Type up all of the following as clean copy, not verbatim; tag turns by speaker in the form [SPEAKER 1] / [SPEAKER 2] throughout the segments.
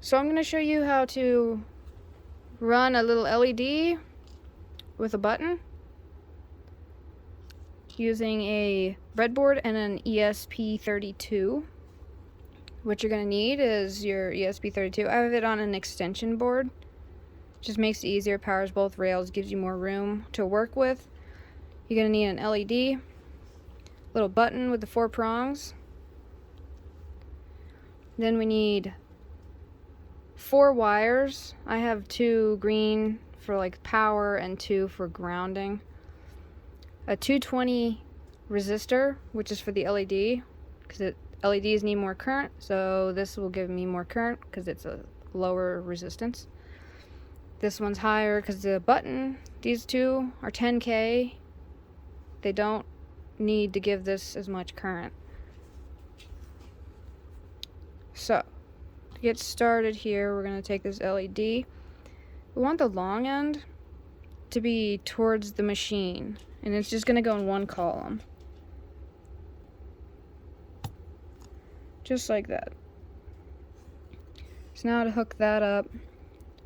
[SPEAKER 1] So I'm going to show you how to run a little LED with a button using a breadboard and an ESP32. What you're going to need is your ESP32. I have it on an extension board. Just makes it easier, powers both rails, gives you more room to work with. You're going to need an LED, little button with the 4 prongs. Then we need 4 wires. I have 2 green for like power and 2 for grounding. A 220 resistor, which is for the LED, because LEDs need more current, so this will give me more current because it's a lower resistance. This one's higher because the button, these two are 10K. They don't need to give this as much current. So, to get started here, we're going to take this LED. We want the long end to be towards the machine, and it's just going to go in one column. Just like that. So now to hook that up,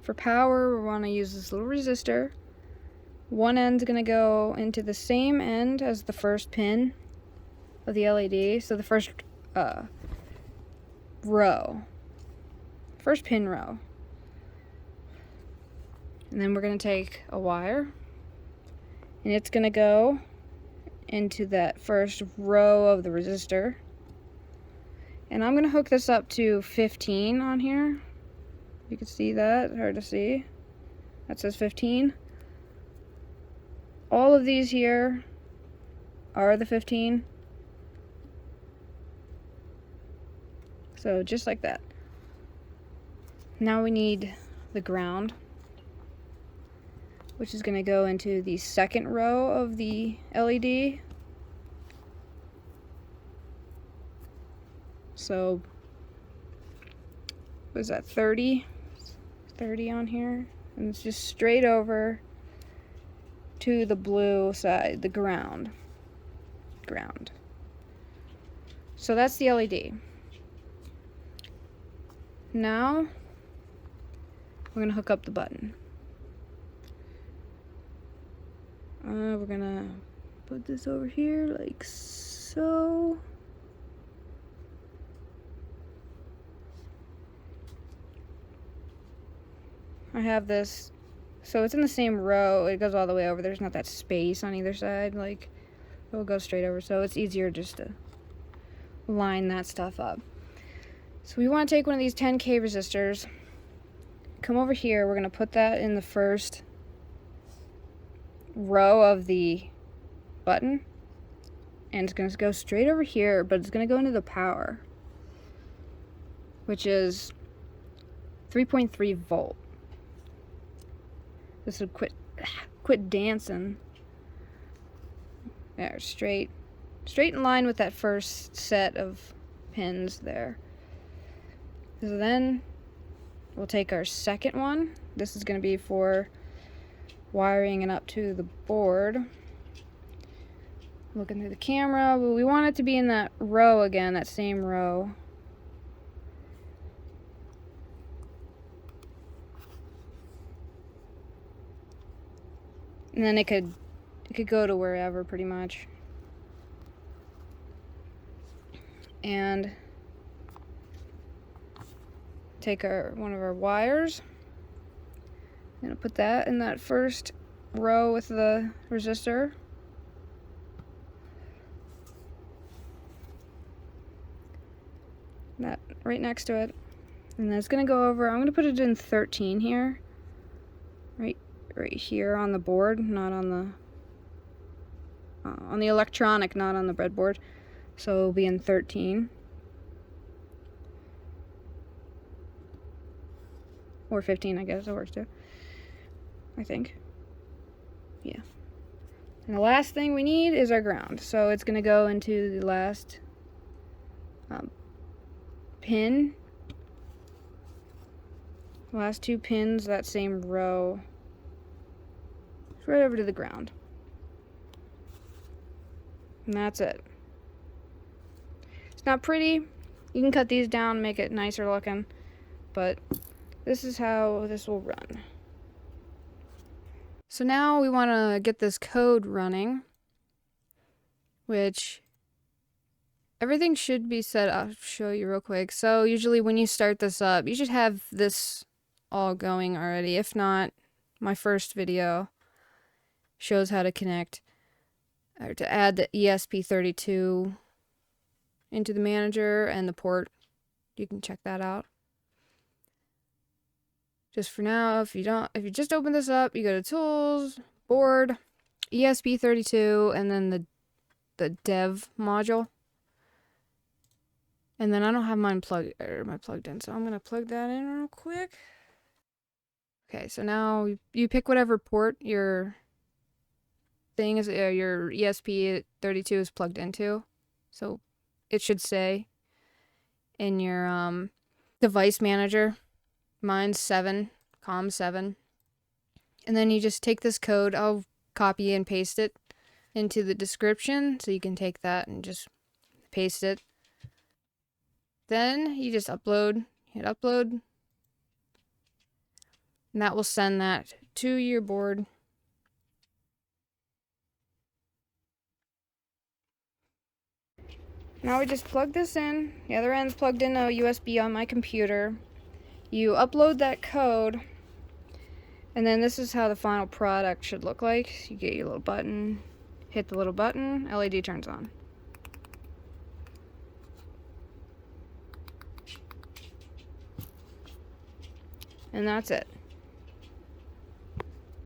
[SPEAKER 1] for power, we want to use this little resistor. One end's going to go into the same end as the first pin of the LED, so the first pin row. And then we're going to take a wire, and it's going to go into that first row of the resistor. And I'm going to hook this up to 15 on here. You can see that, hard to see. That says 15. All of these here are the 15. So just like that. Now we need the ground, which is going to go into the second row of the LED. So, what is that, 30? 30 on here. And it's just straight over to the blue side, the ground. So that's the LED. Now, we're going to hook up the button. We're going to put this over here like so. I have this, so it's in the same row. It goes all the way over. There's not that space on either side. Like, it will go straight over, so it's easier just to line that stuff up. So we want to take one of these 10K resistors, come over here. We're going to put that in the first row of the button, and it's going to go straight over here, but it's going to go into the power, which is 3.3 volt. This would quit dancing. There, straight in line with that first set of pins there. So then we'll take our second one. This is going to be for wiring it up to the board. Looking through the camera, but we want it to be in that row again, that same row. And then it could go to wherever, pretty much. And take one of our wires. I'm gonna put that in that first row with the resistor. That right next to it. And then it's gonna go over. I'm gonna put it in 13 here. Right here on the board, not on the electronic, not on the breadboard. So it'll be in 13. Or 15, I guess, that works too. I think. Yeah. And the last thing we need is our ground. So it's going to go into the last pin. Last 2 pins, that same row. Right over to the ground. And that's it. It's not pretty. You can cut these down and make it nicer looking. but this is how this will run. So now we want to get this code running, which everything should be set up. I'll show you real quick. So usually when you start this up, you should have this all going already. If not, my first video shows how to connect or to add the ESP32 into the manager and the port. You can check that out. Just for now, if you just open this up, you go to Tools, Board, ESP32, and then the Dev module. And then I don't have mine plugged in, so I'm gonna plug that in real quick. Okay, so now you pick whatever port your thing is, your ESP32 is plugged into. So it should say in your device manager. Mine's 7, COM7. And then you just take this code. I'll copy and paste it into the description, so you can take that and just paste it. Then you just hit upload, and that will send that to your board. Now we just plug this in. The other end's plugged in a USB on my computer. You upload that code, and then this is how the final product should look like. You get your little button, hit the little button, LED turns on. And that's it.